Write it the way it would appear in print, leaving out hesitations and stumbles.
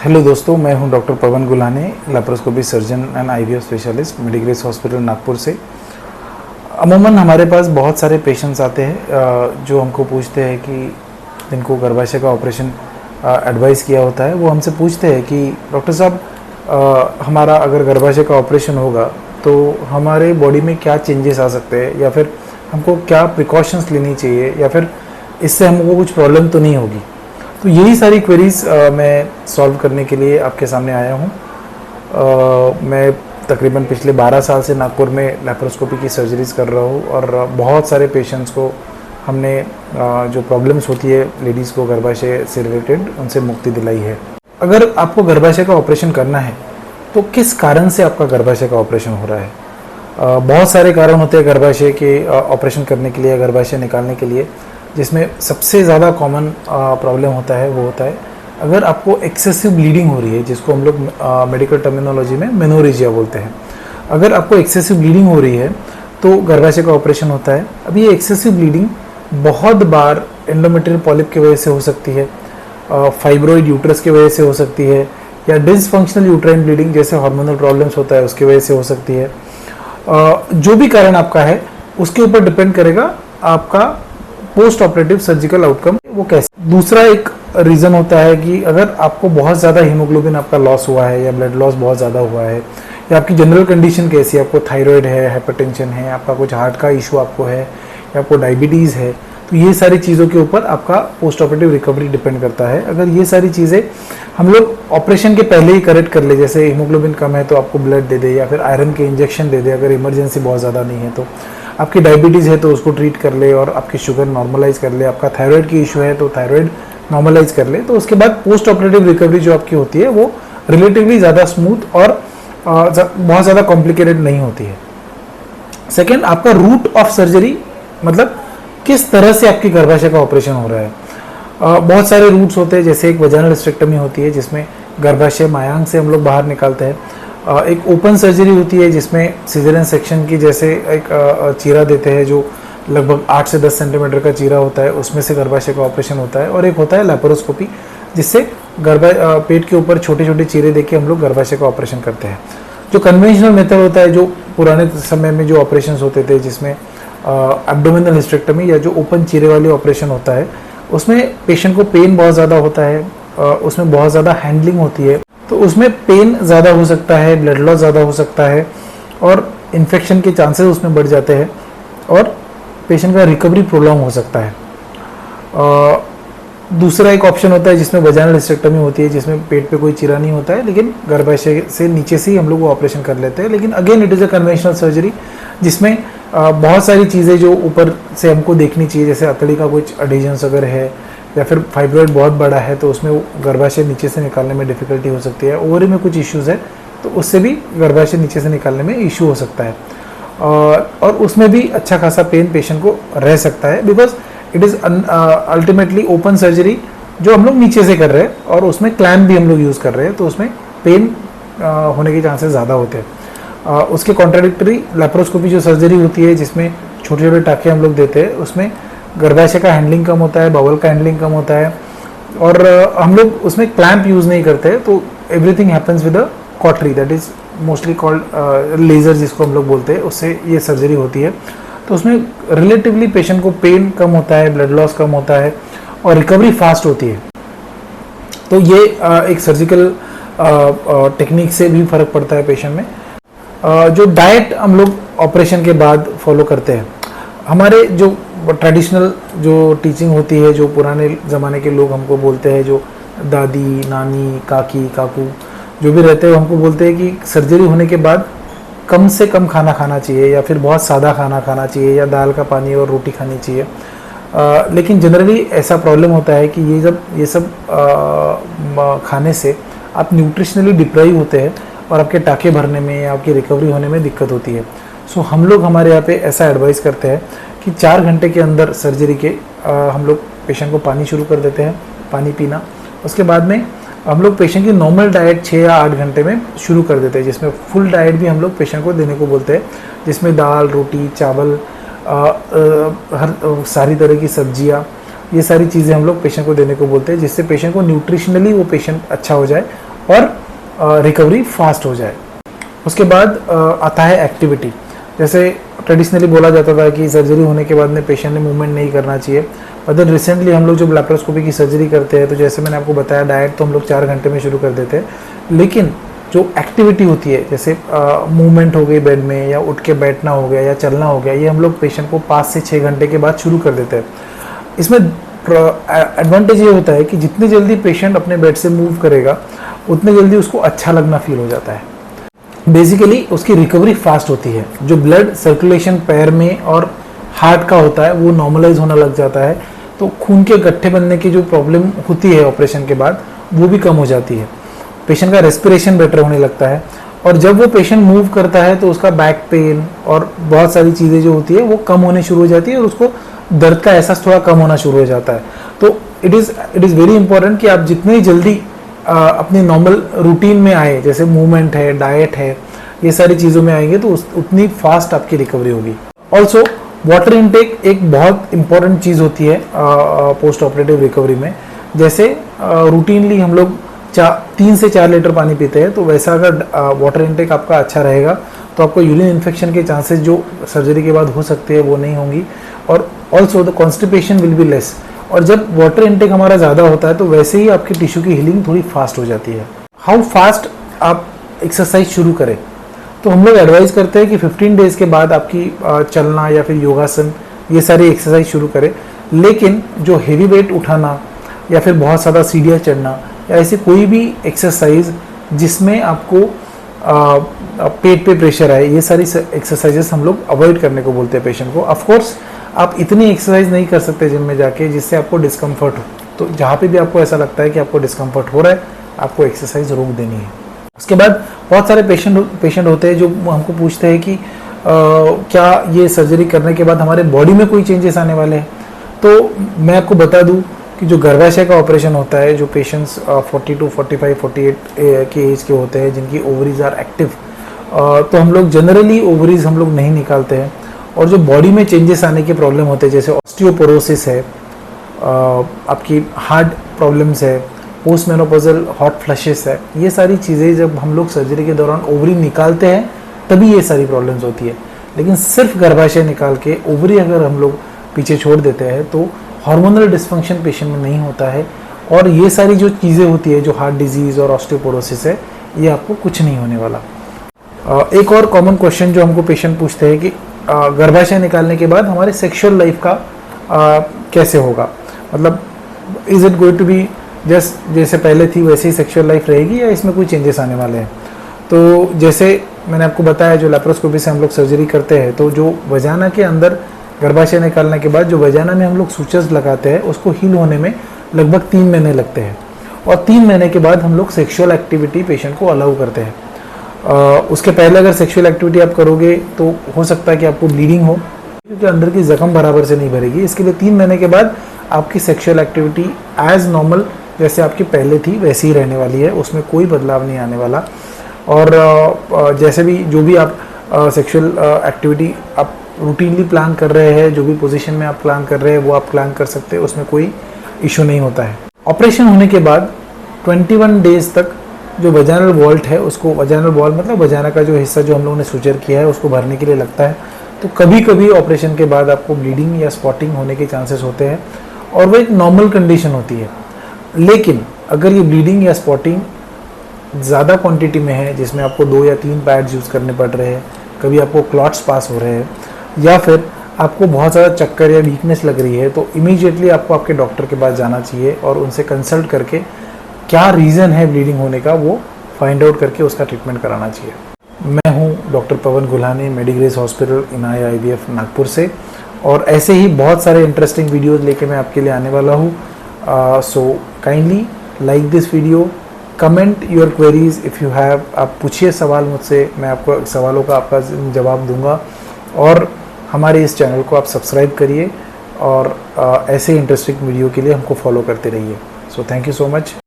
Hello दोस्तों, मैं हूं doctor Pavan Gulane, laparoscopy surgeon and IVF specialist, Medigrace hospital Nagpur से। अमूमन हमारे पास बहुत सारे पेशेंट्स आते हैं जो हमको पूछते हैं कि जिनको गर्भाशय का ऑपरेशन एडवाइस किया होता है, वो हमसे पूछते हैं कि डॉक्टर साहब हमारा अगर गर्भाशय का ऑपरेशन होगा तो हमारे बॉडी में क्या चेंजेस आ सकते हैं, या फिर हमको क्या प्रिकॉशंस लेनी चाहिए, या फिर इससे हमको कुछ प्रॉब्लम तो नहीं होगी। तो यही सारी क्वेरीज मैं सॉल्व करने के लिए आपके सामने आया हूँ। मैं तकरीबन पिछले 12 साल से नागपुर में लैप्रोस्कोपी की सर्जरीज कर रहा हूँ और बहुत सारे पेशेंट्स को हमने जो प्रॉब्लम्स होती है लेडीज़ को गर्भाशय से रिलेटेड, उनसे मुक्ति दिलाई है। अगर आपको गर्भाशय का ऑपरेशन करना है तो किस कारण से आपका गर्भाशय का ऑपरेशन हो रहा है? बहुत सारे कारण होते हैं गर्भाशय के ऑपरेशन करने के लिए, गर्भाशय निकालने के लिए, जिसमें सबसे ज़्यादा कॉमन प्रॉब्लम होता है वो होता है अगर आपको एक्सेसिव ब्लीडिंग हो रही है, जिसको हम लोग मेडिकल टर्मिनोलॉजी में मेनोरेजिया बोलते हैं। अगर आपको एक्सेसिव ब्लीडिंग हो रही है तो गर्भाशय का ऑपरेशन होता है। अब ये एक्सेसिव ब्लीडिंग बहुत बार एंडोमेट्रियल पॉलिप की वजह से हो सकती है, फाइब्रॉइड यूट्रस की वजह से हो सकती है, या डिसफंक्शनल यूट्राइन ब्लीडिंग जैसे हार्मोनल प्रॉब्लम्स होता है उसकी वजह से हो सकती है। जो भी कारण आपका है उसके ऊपर डिपेंड करेगा आपका पोस्ट ऑपरेटिव सर्जिकल आउटकम वो कैसे। दूसरा एक रीज़न होता है कि अगर आपको बहुत ज़्यादा हीमोग्लोबिन आपका लॉस हुआ है, या ब्लड लॉस बहुत ज़्यादा हुआ है, या आपकी जनरल कंडीशन कैसी है, आपको थायराइड है, हाइपरटेंशन है, आपका कुछ हार्ट का इशू आपको है, या आपको डायबिटीज़ है, तो ये सारी चीज़ों के ऊपर आपका पोस्ट ऑपरेटिव रिकवरी डिपेंड करता है। अगर ये सारी चीज़ें हम लोग ऑपरेशन के पहले ही करेक्ट कर ले, जैसे हीमोग्लोबिन कम है तो आपको ब्लड दे दे, या फिर आयरन के इंजेक्शन दे दे अगर इमरजेंसी बहुत ज़्यादा नहीं है, तो आपकी डायबिटीज़ है तो उसको ट्रीट कर ले और आपकी शुगर नॉर्मलाइज कर ले, आपका थायराइड की इशू है तो थायराइड नॉर्मलाइज कर ले, तो उसके बाद पोस्ट ऑपरेटिव रिकवरी जो आपकी होती है वो रिलेटिवली ज़्यादा स्मूथ और बहुत ज़्यादा कॉम्प्लिकेटेड नहीं होती है। सेकेंड, आपका रूट ऑफ सर्जरी, मतलब किस तरह से आपकी गर्भाशय का ऑपरेशन हो रहा है। बहुत सारे रूट्स होते हैं, जैसे एक वजाइनल हिस्टेक्टमी होती है जिसमें गर्भाशय मायांग से हम लोग बाहर निकालते हैं। एक ओपन सर्जरी होती है जिसमें सिजेरियन सेक्शन की जैसे एक चीरा देते हैं, जो लगभग 8 से 10 सेंटीमीटर का चीरा होता है, उसमें से गर्भाशय का ऑपरेशन होता है। और एक होता है लैप्रोस्कोपी, जिससे पेट के ऊपर छोटे छोटे चीरे देके हम लोग गर्भाशय का ऑपरेशन करते हैं। जो कन्वेंशनल मेथड होता है, जो पुराने समय में जो ऑपरेशन होते थे, जिसमें एब्डोमिनल हिस्टेक्टमी या जो ओपन चीरे वाली ऑपरेशन होता है, उसमें पेशेंट को पेन बहुत ज़्यादा होता है, उसमें बहुत ज़्यादा हैंडलिंग होती है, तो उसमें पेन ज़्यादा हो सकता है, ब्लड लॉस ज़्यादा हो सकता है, और इन्फेक्शन के चांसेस उसमें बढ़ जाते हैं, और पेशेंट का रिकवरी प्रोलॉन्ग हो सकता है। दूसरा एक ऑप्शन होता है जिसमें वजाइनल हिस्टेक्टमी होती है, जिसमें पेट पे कोई चीरा नहीं होता है, लेकिन गर्भाशय से नीचे से ही हम लोग वो ऑपरेशन कर लेते हैं। लेकिन again it is a conventional surgery, जिसमें बहुत सारी चीज़ें जो ऊपर से हमको देखनी चाहिए, जैसे अतड़ी का कुछ एडिशंस अगर है, या फिर फाइब्रॉइड बहुत बड़ा है तो उसमें गर्भाशय नीचे से निकालने में डिफ़िकल्टी हो सकती है। ओवरी में कुछ इश्यूज़ है तो उससे भी गर्भाशय नीचे से निकालने में इशू हो सकता है, और उसमें भी अच्छा खासा पेन पेशेंट को रह सकता है, because it is ultimately open surgery जो हम लोग नीचे से कर रहे हैं, और उसमें क्लैम्प भी हम लोग यूज़ कर रहे हैं, तो उसमें पेन होने के चांसेस ज़्यादा होते हैं। उसके कॉन्ट्राडिक्टरी लैप्रोस्कोपी जो सर्जरी होती है, जिसमें छोटे छोटे टाँके हम लोग देते हैं, उसमें गर्भाशय का हैंडलिंग कम होता है, बाउल का हैंडलिंग कम होता है, और हम लोग उसमें क्लैंप यूज़ नहीं करते, तो everything happens with a cautery, that is mostly called laser जिसको हम लोग बोलते हैं, उससे ये सर्जरी होती है। तो उसमें रिलेटिवली पेशेंट को पेन कम होता है, ब्लड लॉस कम होता है, और रिकवरी फास्ट होती है। तो ये एक सर्जिकल टेक्निक से भी फ़र्क पड़ता है पेशेंट में। जो डाइट हम लोग ऑपरेशन के बाद फॉलो करते हैं, हमारे जो ट्रेडिशनल जो टीचिंग होती है, जो पुराने ज़माने के लोग हमको बोलते हैं, जो दादी, नानी, काकी, काकू जो भी रहते हैं, हमको बोलते हैं कि सर्जरी होने के बाद कम से कम खाना खाना चाहिए, या फिर बहुत सादा खाना खाना चाहिए, या दाल का पानी और रोटी खानी चाहिए। लेकिन जनरली ऐसा प्रॉब्लम होता है कि ये सब खाने से आप न्यूट्रिशनली डिप्राइव होते हैं, और आपके टाँके भरने में या आपकी रिकवरी होने में दिक्कत होती है। सो हम लोग हमारे यहाँ पे ऐसा एडवाइस करते हैं कि 4 घंटे के अंदर सर्जरी के हम लोग पेशेंट को पानी शुरू कर देते हैं, पानी पीना। उसके बाद में हम लोग पेशेंट की नॉर्मल डाइट 6 या 8 घंटे में शुरू कर देते हैं, जिसमें फुल डाइट भी हम लोग पेशेंट को देने को बोलते हैं, जिसमें दाल, रोटी, चावल, हर सारी तरह की सब्जियाँ, ये सारी चीज़ें हम लोग पेशेंट को देने को बोलते हैं, जिससे पेशेंट को न्यूट्रिशनली वो पेशेंट अच्छा हो जाए और रिकवरी फास्ट हो जाए। उसके बाद आता है एक्टिविटी। जैसे ट्रेडिशनली बोला जाता था कि सर्जरी होने के बाद में पेशेंट ने मूवमेंट नहीं करना चाहिए, पर देन रिसेंटली हम लोग जब लैप्रोस्कोपी की सर्जरी करते हैं तो जैसे मैंने आपको बताया डाइट तो हम लोग 4 घंटे में शुरू कर देते हैं, लेकिन जो एक्टिविटी होती है जैसे मूवमेंट हो गई बेड में, या उठ के बैठना हो गया, या चलना हो गया, ये हम लोग पेशेंट को 5 से 6 घंटे के बाद शुरू कर देते हैं। इसमें एडवांटेज ये होता है कि जितनी जल्दी पेशेंट अपने बेड से मूव करेगा उतनी जल्दी उसको अच्छा लगना फील हो जाता है। बेसिकली उसकी रिकवरी फास्ट होती है। जो ब्लड सर्कुलेशन पैर में और हार्ट का होता है वो नॉर्मलाइज होना लग जाता है, तो खून के गट्ठे बनने की जो प्रॉब्लम होती है ऑपरेशन के बाद वो भी कम हो जाती है। पेशेंट का रेस्पिरेशन बेटर होने लगता है, और जब वो पेशेंट मूव करता है तो उसका बैक पेन और बहुत सारी चीज़ें जो होती है वो कम होने शुरू हो जाती है, और उसको दर्द का एहसास थोड़ा कम होना शुरू हो जाता है। तो इट इज़ वेरी इंपॉर्टेंट कि आप जितनी जल्दी अपनी नॉर्मल रूटीन में आए, जैसे मूवमेंट है, डाइट है, ये सारी चीज़ों में आएंगे तो उतनी फास्ट आपकी रिकवरी होगी। ऑल्सो वाटर इनटेक एक बहुत इंपॉर्टेंट चीज़ होती है पोस्ट ऑपरेटिव रिकवरी में। जैसे रूटीनली हम लोग 3 से 4 लीटर पानी पीते हैं, तो वैसा अगर वाटर इनटेक आपका अच्छा रहेगा तो आपको यूरिन इन्फेक्शन के चांसेस जो सर्जरी के बाद हो सकते हैं वो नहीं होंगी, और also the constipation will be less. और जब वाटर इनटेक हमारा ज़्यादा होता है तो वैसे ही आपकी टिश्यू की हीलिंग थोड़ी फास्ट हो जाती है। हाउ फास्ट आप एक्सरसाइज शुरू करें, तो हम लोग एडवाइस करते हैं कि 15 डेज़ के बाद आपकी चलना या फिर योगासन ये सारी एक्सरसाइज शुरू करें। लेकिन जो हेवी वेट उठाना या फिर बहुत ज़्यादा सीढ़ियाँ चढ़ना या ऐसी कोई भी एक्सरसाइज जिसमें आपको पेट पे प्रेशर आए, ये सारी एक्सरसाइजेस हम लोग अवॉइड करने को बोलते हैं पेशेंट को। ऑफकोर्स आप इतनी एक्सरसाइज नहीं कर सकते जिम में जाके जिससे आपको डिस्कम्फर्ट हो, तो जहाँ पे भी आपको ऐसा लगता है कि आपको डिस्कम्फर्ट हो रहा है आपको एक्सरसाइज रोक देनी है। उसके बाद बहुत सारे पेशेंट होते हैं जो हमको पूछते हैं कि क्या ये सर्जरी करने के बाद हमारे बॉडी में कोई चेंजेस आने वाले हैं। तो मैं आपको बता दूं कि जो गर्भाशय का ऑपरेशन होता है, जो पेशेंट्स 42, 45, 48 के एज के होते हैं जिनकी ओवरीज आर एक्टिव, तो हम लोग जनरली ओवरीज हम लोग नहीं निकालते हैं। और जो बॉडी में चेंजेस आने के प्रॉब्लम होते हैं जैसे ऑस्टियोपोरोसिस है, आपकी हार्ट प्रॉब्लम्स है, पोस्ट मेनोपॉजल हॉट फ्लशेस है, ये सारी चीज़ें जब हम लोग सर्जरी के दौरान ओवरी निकालते हैं तभी ये सारी प्रॉब्लम्स होती है। लेकिन सिर्फ गर्भाशय निकाल के ओवरी अगर हम लोग पीछे छोड़ देते हैं तो हार्मोनल डिस्फंक्शन पेशेंट में नहीं होता है, और ये सारी जो चीज़ें होती है जो हार्ट डिजीज़ और ऑस्टियोपोरोसिस है ये आपको कुछ नहीं होने वाला। एक और कॉमन क्वेश्चन जो हमको पेशेंट पूछते हैं कि गर्भाशय निकालने के बाद हमारे सेक्सुअल लाइफ का कैसे होगा, मतलब is it going to be जैसे पहले थी वैसे ही सेक्सुअल लाइफ रहेगी या इसमें कोई चेंजेस आने वाले हैं। तो जैसे मैंने आपको बताया जो लैप्रोस्कोपी से हम लोग सर्जरी करते हैं तो जो वजाना के अंदर गर्भाशय निकालने के बाद जो वजाना में हम लोग सूचर्स लगाते हैं उसको हील होने में लगभग 3 महीने लगते हैं, और 3 महीने के बाद हम लोग सेक्सुअल एक्टिविटी पेशेंट को अलाउ करते हैं। उसके पहले अगर सेक्सुअल एक्टिविटी आप करोगे तो हो सकता है कि आपको ब्लीडिंग हो, क्योंकि अंदर की जख्म बराबर से नहीं भरेगी। इसके लिए 3 महीने के बाद आपकी सेक्सुअल एक्टिविटी एज नॉर्मल जैसे आपकी पहले थी वैसे ही रहने वाली है, उसमें कोई बदलाव नहीं आने वाला। और जैसे भी जो भी आप सेक्सुअल एक्टिविटी आप रूटीनली प्लान कर रहे हैं, जो भी पोजीशन में आप प्लान कर रहे हैं वो आप प्लान कर सकते हैं, उसमें कोई इशू नहीं होता है। ऑपरेशन होने के बाद 21 डेज तक जो वजानल वॉल्ट है उसको, वजानल वॉल मतलब वजाना का जो हिस्सा जो हम लोगों ने सूचर किया है उसको भरने के लिए लगता है। तो कभी कभी ऑपरेशन के बाद आपको ब्लीडिंग या स्पॉटिंग होने के चांसेस होते हैं, और वो एक नॉर्मल कंडीशन होती है। लेकिन अगर ये ब्लीडिंग या स्पॉटिंग ज़्यादा क्वांटिटी में है, जिसमें आपको 2 या 3 पैड्स यूज़ करने पड़ रहे हैं, कभी आपको क्लॉट्स पास हो रहे हैं, या फिर आपको बहुत ज़्यादा चक्कर या वीकनेस लग रही है, तो इमीडिएटली आपको आपके डॉक्टर के पास जाना चाहिए और उनसे कंसल्ट करके क्या रीज़न है ब्लीडिंग होने का वो फाइंड आउट करके उसका ट्रीटमेंट कराना चाहिए। मैं हूँ डॉक्टर पवन Golani, मेडिग्रेस hospital Inaya IVF Nagpur से, और ऐसे ही बहुत सारे इंटरेस्टिंग वीडियोज़ लेके मैं आपके लिए आने वाला हूँ। So kindly like this video, comment your queries if you have, आप पूछिए सवाल मुझसे, मैं आपको सवालों का आपका जवाब दूंगा। और हमारे इस चैनल को आप सब्सक्राइब करिए और ऐसे इंटरेस्टिंग वीडियो के लिए हमको फॉलो करते रहिए। So thank you so much.